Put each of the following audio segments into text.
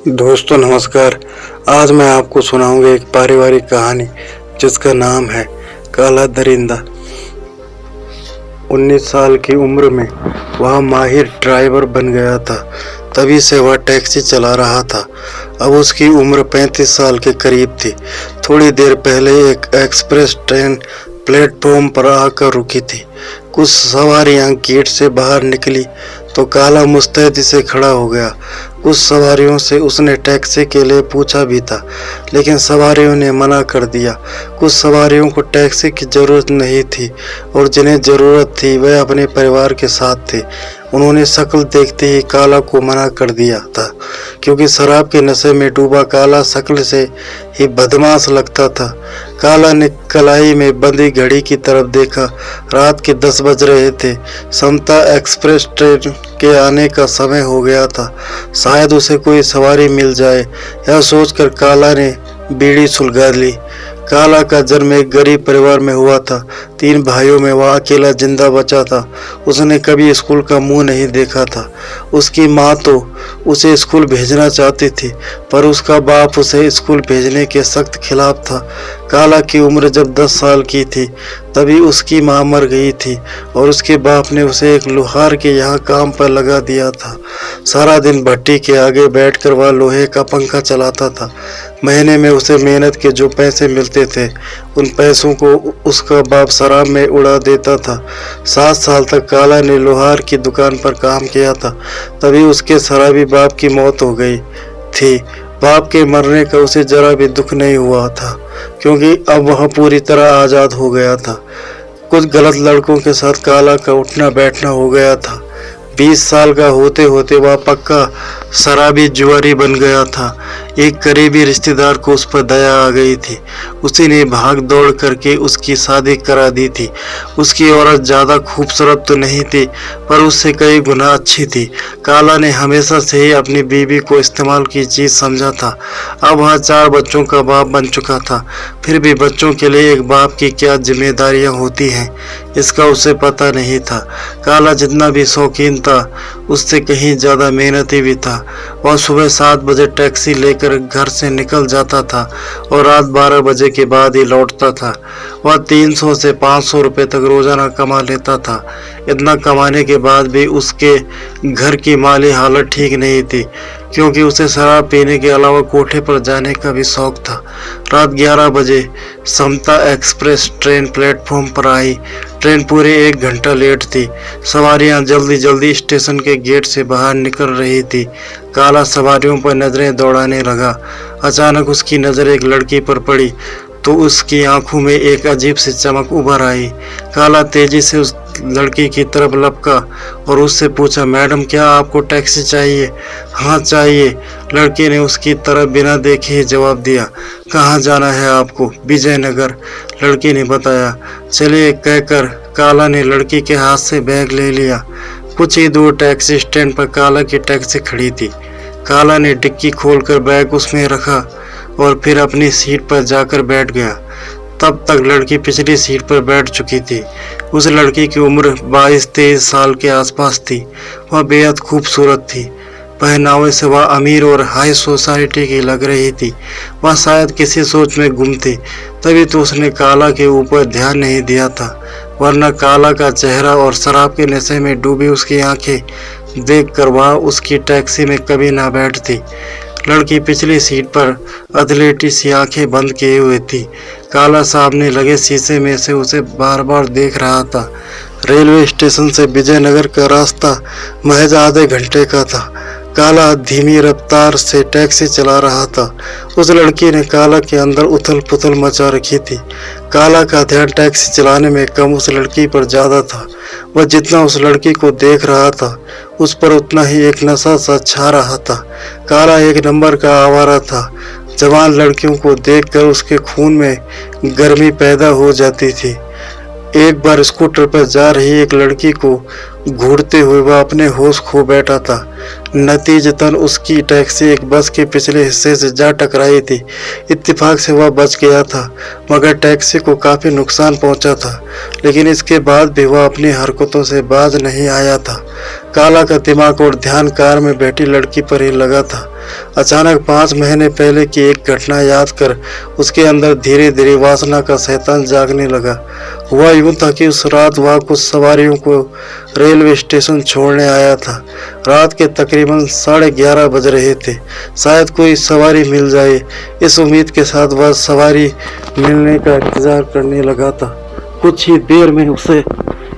दोस्तों नमस्कार। आज मैं आपको सुनाऊंगा एक पारिवारिक कहानी जिसका नाम है काला दरिंदा। 19 साल की उम्र में वह माहिर ड्राइवर बन गया था। तभी से वह टैक्सी चला रहा था। अब उसकी उम्र 35 साल के करीब थी। थोड़ी देर पहले एक एक्सप्रेस ट्रेन प्लेटफॉर्म पर आकर रुकी थी। कुछ सवारियां गेट से बाहर निकली तो काला मुस्तैदी से खड़ा हो गया। कुछ सवारियों से उसने टैक्सी के लिए पूछा भी था, लेकिन सवारियों ने मना कर दिया। कुछ सवारियों को टैक्सी की ज़रूरत नहीं थी और जिन्हें ज़रूरत थी वह अपने परिवार के साथ थे। उन्होंने शक्ल देखते ही काला को मना कर दिया था, क्योंकि शराब के नशे में डूबा काला शक्ल से ही बदमाश लगता था। काला ने कलाई में बंधी घड़ी की तरफ देखा। रात के 10 बज रहे थे। समता एक्सप्रेस ट्रेन के आने का समय हो गया था। शायद उसे कोई सवारी मिल जाए, यह सोचकर काला ने बीड़ी सुलगा ली। काला का जन्म एक गरीब परिवार में हुआ था। 3 भाइयों में वह अकेला जिंदा बचा था। उसने कभी स्कूल का मुंह नहीं देखा था। उसकी माँ तो उसे स्कूल भेजना चाहती थी, पर उसका बाप उसे स्कूल भेजने के सख्त खिलाफ था। काला की उम्र जब 10 साल की थी तभी उसकी माँ मर गई थी और उसके बाप ने उसे एक लोहार के यहाँ काम पर लगा दिया था। सारा दिन भट्टी के आगे बैठकर वह लोहे का पंखा चलाता था। महीने में उसे मेहनत के जो पैसे मिलते थे उन पैसों को उसका बाप शराब में उड़ा देता था। 7 साल तक काला ने लोहार की दुकान पर काम किया था। तभी उसके शराबी बाप की मौत हो गई थी। बाप के मरने का उसे जरा भी दुख नहीं हुआ था, क्योंकि अब वह पूरी तरह आज़ाद हो गया था। कुछ गलत लड़कों के साथ काला का उठना बैठना हो गया था। 20 साल का होते होते वह पक्का शराबी जुआरी बन गया था। एक करीबी रिश्तेदार को उस पर दया आ गई थी। उसी ने भाग दौड़ करके उसकी शादी करा दी थी। उसकी औरत ज़्यादा खूबसूरत तो नहीं थी, पर उससे कई गुना अच्छी थी। काला ने हमेशा से ही अपनी बीवी को इस्तेमाल की चीज़ समझा था। अब वह 4 बच्चों का बाप बन चुका था। फिर भी बच्चों के लिए एक बाप की क्या जिम्मेदारियां होती हैं, इसका उसे पता नहीं था। काला जितना भी शौकीन था उससे कहीं ज़्यादा मेहनती भी था। वह सुबह 7 बजे टैक्सी लेकर घर से निकल जाता था और रात 12 बजे के बाद ही लौटता था। वह 300 से 500 रुपये तक रोज़ाना कमा लेता था। इतना कमाने के बाद भी उसके घर की माली हालत ठीक नहीं थी, क्योंकि उसे शराब पीने के अलावा कोठे पर जाने का भी शौक था। रात 11 बजे समता एक्सप्रेस ट्रेन प्लेटफॉर्म पर आई। ट्रेन पूरे 1 घंटा लेट थी। सवारियां जल्दी जल्दी स्टेशन के गेट से बाहर निकल रही थी। काला सवारियों पर नजरें दौड़ाने लगा। अचानक उसकी नज़र एक लड़की पर पड़ी तो उसकी आंखों में एक अजीब सी चमक उभर आई। काला तेजी से उस लड़की की तरफ लपका और उससे पूछा, मैडम क्या आपको टैक्सी चाहिए? हाँ चाहिए। लड़की ने उसकी तरफ बिना देखे ही जवाब दिया। कहाँ जाना है आपको? विजयनगर, लड़की ने बताया। चलिए कहकर काला ने लड़की के हाथ से बैग ले लिया। कुछ ही दूर टैक्सी स्टैंड पर काला की टैक्सी खड़ी थी। काला ने डिक्की खोलकर बैग उसमें रखा और फिर अपनी सीट पर जाकर बैठ गया। तब तक लड़की पिछली सीट पर बैठ चुकी थी। उस लड़की की उम्र 22-23 साल के आसपास थी। वह बेहद खूबसूरत थी। पहनावे से वह अमीर और हाई सोसाइटी की लग रही थी। वह शायद किसी सोच में गुम थी, तभी तो उसने काला के ऊपर ध्यान नहीं दिया था, वरना काला का चेहरा और शराब के नशे में डूबी उसकी आंखें देखकर वह उसकी टैक्सी में कभी ना बैठती। लड़की पिछली सीट पर अधलेटी सी आंखें बंद किए हुए थी। काला सामने लगे शीशे में से उसे बार बार देख रहा था। रेलवे स्टेशन से विजयनगर का रास्ता महज आधे घंटे का था। काला धीमी रफ्तार से टैक्सी चला रहा था। उस लड़की ने काला के अंदर उथल पुथल मचा रखी थी। काला का ध्यान टैक्सी चलाने में कम उस लड़की पर ज़्यादा था। वह जितना उस लड़की को देख रहा था उस पर उतना ही एक नशा सा छा रहा था। काला एक नंबर का आवारा था। जवान लड़कियों को देखकर उसके खून में गर्मी पैदा हो जाती थी। एक बार स्कूटर पर जा रही एक लड़की को घूरते हुए वह अपने होश खो बैठा था। नतीजतन उसकी टैक्सी एक बस के पिछले हिस्से से जा टकराई थी। इत्तेफाक से वह बच गया था, मगर टैक्सी को काफ़ी नुकसान पहुंचा था। लेकिन इसके बाद भी वह अपनी हरकतों से बाज नहीं आया था। काला का दिमाग और ध्यान कार में बैठी लड़की पर ही लगा था। अचानक 5 महीने पहले की एक घटना याद कर उसके अंदर धीरे धीरे वासना का शैतान जागने लगा। हुआ यूं था कि उस रात वह कुछ सवारियों को रेलवे स्टेशन छोड़ने आया था। रात के तकरीबन 11:30 बज रहे थे। शायद कोई सवारी मिल जाए, इस उम्मीद के साथ वह सवारी मिलने का इंतजार करने लगा था। कुछ ही देर में उसे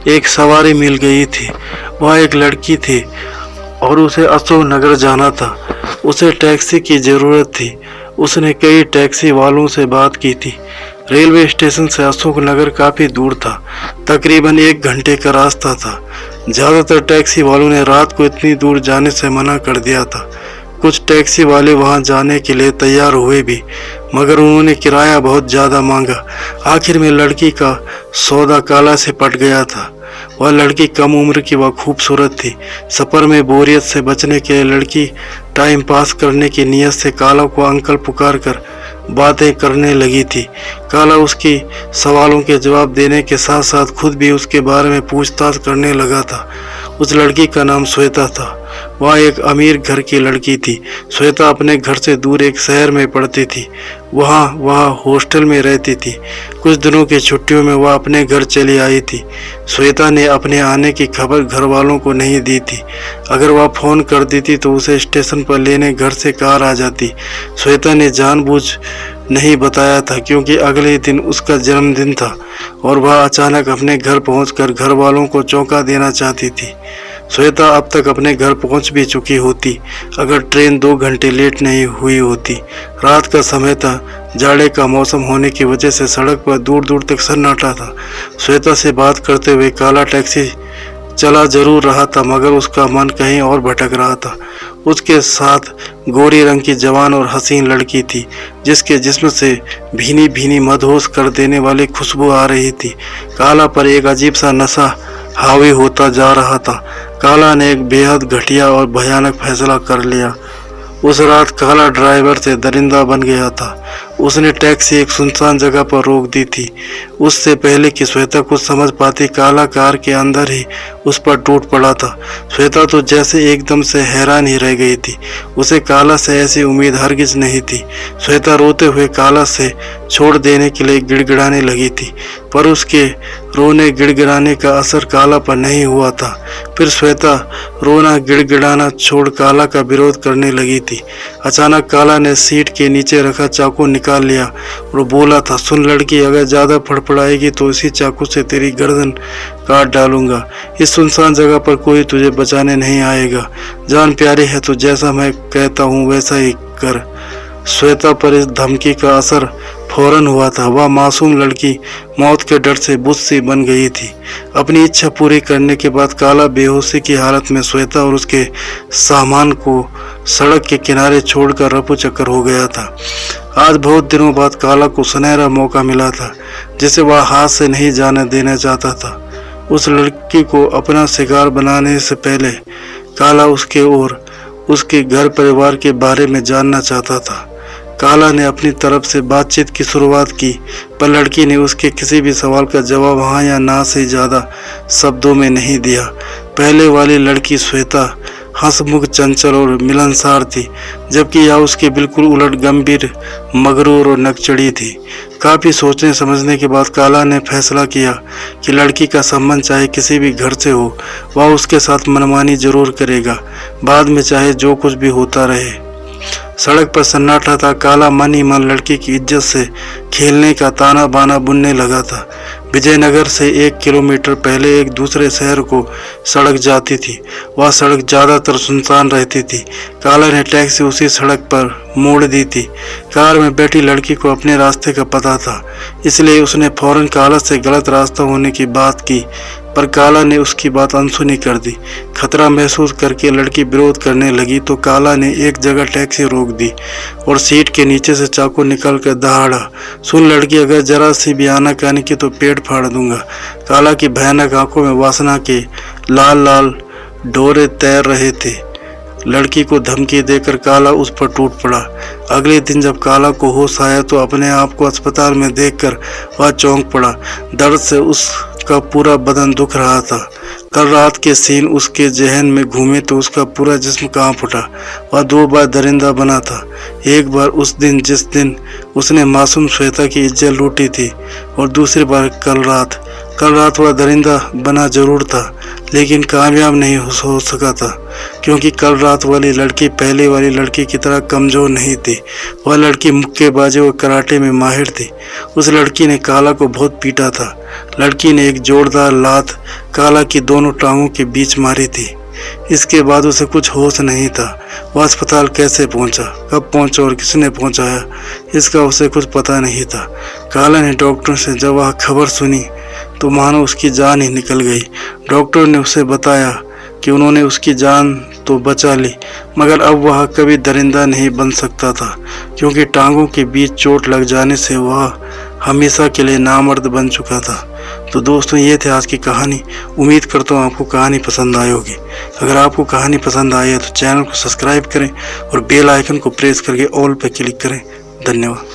एक सवारी मिल गई थी। वह एक लड़की थी और उसे अशोक नगर जाना था। उसे टैक्सी की जरूरत थी। उसने कई टैक्सी वालों से बात की थी। रेलवे स्टेशन से अशोक नगर काफी दूर था, तकरीबन 1 घंटे का रास्ता था। ज्यादातर टैक्सी वालों ने रात को इतनी दूर जाने से मना कर दिया था। कुछ टैक्सी वाले वहां जाने के लिए तैयार हुए भी, मगर उन्होंने किराया बहुत ज्यादा मांगा। आखिर में लड़की का सौदा काला से पट गया था। वह लड़की कम उम्र की व खूबसूरत थी। सफर में बोरियत से बचने के लिए लड़की टाइम पास करने की नीयत से काला को अंकल पुकार कर बातें करने लगी थी। काला उसकी सवालों के जवाब देने के साथ साथ खुद भी उसके बारे में पूछताछ करने लगा था। उस लड़की का नाम श्वेता था। वह एक अमीर घर की लड़की थी। श्वेता अपने घर से दूर एक शहर में पढ़ती थी। वह हॉस्टल में रहती थी। कुछ दिनों की छुट्टियों में वह अपने घर चली आई थी। श्वेता ने अपने आने की खबर घर वालों को नहीं दी थी। अगर वह फोन कर देती तो उसे स्टेशन पर लेने घर से कार आ जाती। श्वेता ने जानबूझ नहीं बताया था क्योंकि अगले दिन उसका जन्मदिन था और वह अचानक अपने घर पहुंचकर घर वालों को चौंका देना चाहती थी। श्वेता अब तक अपने घर पहुंच भी चुकी होती अगर ट्रेन 2 घंटे लेट नहीं हुई होती। रात का समय था। जाड़े का मौसम होने की वजह से सड़क पर दूर दूर तक सन्नाटा था। श्वेता से बात करते हुए काला टैक्सी चला जरूर रहा था, मगर उसका मन कहीं और भटक रहा था। उसके साथ गोरी रंग की जवान और हसीन लड़की थी जिसके जिस्म से भीनी भीनी मदहोश कर देने वाली खुशबू आ रही थी। काला पर एक अजीब सा नशा हावी होता जा रहा था। काला ने एक बेहद घटिया और भयानक फैसला कर लिया। उस रात काला ड्राइवर से दरिंदा बन गया था। उसने टैक्सी एक सुनसान जगह पर रोक दी थी। उससे पहले कि श्वेता कुछ समझ पाती, काला कार के अंदर ही उस पर टूट पड़ा था। श्वेता तो जैसे एकदम से हैरान ही रह गई थी। उसे काला से ऐसी उम्मीद हरगिज नहीं थी। श्वेता रोते हुए काला से छोड़ देने के लिए गिड़गिड़ाने लगी थी, पर उसके रोने गिड़गिड़ाने का असर काला पर नहीं हुआ था। फिर श्वेता रोना गिड़गिड़ाना छोड़ काला का विरोध करने लगी थी। अचानक काला ने सीट के नीचे रखा चाकू निकाल लिया और बोला था, सुन लड़की, अगर ज्यादा फड़फड़ाएगी तो इसी चाकू से तेरी गर्दन काट डालूंगा। इस सुनसान जगह पर कोई तुझे बचाने नहीं आएगा। जान प्यारी है तो जैसा मैं कहता हूँ वैसा ही कर। श्वेता पर इस धमकी का असर फौरन हुआ था। वह मासूम लड़की मौत के डर से बुत सी बन गई थी। अपनी इच्छा पूरी करने के बाद काला बेहोशी की हालत में श्वेता और उसके सामान को सड़क के किनारे छोड़कर रफू चक्कर हो गया था। आज बहुत दिनों बाद काला को सुनहरा मौका मिला था जिसे वह हाथ से नहीं जाने देना चाहता था। उस लड़की को अपना शिकार बनाने से पहले काला उसके और उसके घर परिवार के बारे में जानना चाहता था। काला ने अपनी तरफ से बातचीत की शुरुआत की, पर लड़की ने उसके किसी भी सवाल का जवाब हाँ या ना से ज्यादा शब्दों में नहीं दिया। पहले वाली लड़की श्वेता हंसमुख, चंचल और मिलनसार थी, जबकि यह उसके बिल्कुल उलट गंभीर, मगरूर और नकचड़ी थी। काफी सोचने समझने के बाद काला ने फैसला किया कि लड़की का संबंध चाहे किसी भी घर से हो, वह उसके साथ मनमानी जरूर करेगा, बाद में चाहे जो कुछ भी होता रहे। सड़क पर सन्नाटा था। काला मन ही मन लड़की की इज्जत से खेलने का ताना बाना बुनने लगा था। विजयनगर से 1 किलोमीटर पहले एक दूसरे शहर को सड़क जाती थी। वह सड़क ज्यादातर सुनसान रहती थी। काला ने टैक्सी उसी सड़क पर मोड़ दी थी। कार में बैठी लड़की को अपने रास्ते का पता था, इसलिए उसने फौरन काला से गलत रास्ता होने की बात की, पर काला ने उसकी बात अनसुनी कर दी। खतरा महसूस करके लड़की विरोध करने लगी तो काला ने एक जगह टैक्सी रोक दी और सीट के नीचे से चाकू निकाल कर दहाड़ा, सुन लड़की, अगर जरा सी भी आनाकानी की तो पेट फाड़ दूंगा। काला की भयानक आंखों में वासना के लाल लाल डोरे तैर रहे थे। लड़की को धमकी देकर काला उस पर टूट पड़ा। अगले दिन जब काला को होश आया तो अपने आप को अस्पताल में देखकर वह चौंक पड़ा। दर्द से उसका पूरा बदन दुख रहा था। कल रात के सीन उसके जहन में घूमे तो उसका पूरा जिस्म कांप उठा। वह 2 बार दरिंदा बना था। एक बार उस दिन जिस दिन उसने मासूम श्वेता की इज्जत लूटी थी, और दूसरी बार कल रात वह दरिंदा बना जरूर था, लेकिन कामयाब नहीं हो सका था, क्योंकि कल रात वाली लड़की पहले वाली लड़की की तरह कमज़ोर नहीं थी। वह लड़की मुक्केबाजी और कराटे में माहिर थी। उस लड़की ने काला को बहुत पीटा था। लड़की ने एक जोरदार लात काला की दोनों टांगों के बीच मारी थी। इसके बाद उसे कुछ होश नहीं था। वह अस्पताल कैसे पहुंचा, कब पहुंचा और किसने पहुंचाया, इसका उसे कुछ पता नहीं था। काला ने डॉक्टर से जब वह खबर सुनी तो मानो उसकी जान ही निकल गई। डॉक्टर ने उसे बताया कि उन्होंने उसकी जान तो बचा ली, मगर अब वह कभी दरिंदा नहीं बन सकता था, क्योंकि टांगों के बीच चोट लग जाने से वह हमेशा के लिए नामर्द बन चुका था। तो दोस्तों, ये थे आज की कहानी। उम्मीद करता हूँ आपको कहानी पसंद आई होगी। अगर आपको कहानी पसंद आई है तो चैनल को सब्सक्राइब करें और बेल आइकन को प्रेस करके ऑल पे क्लिक करें। धन्यवाद।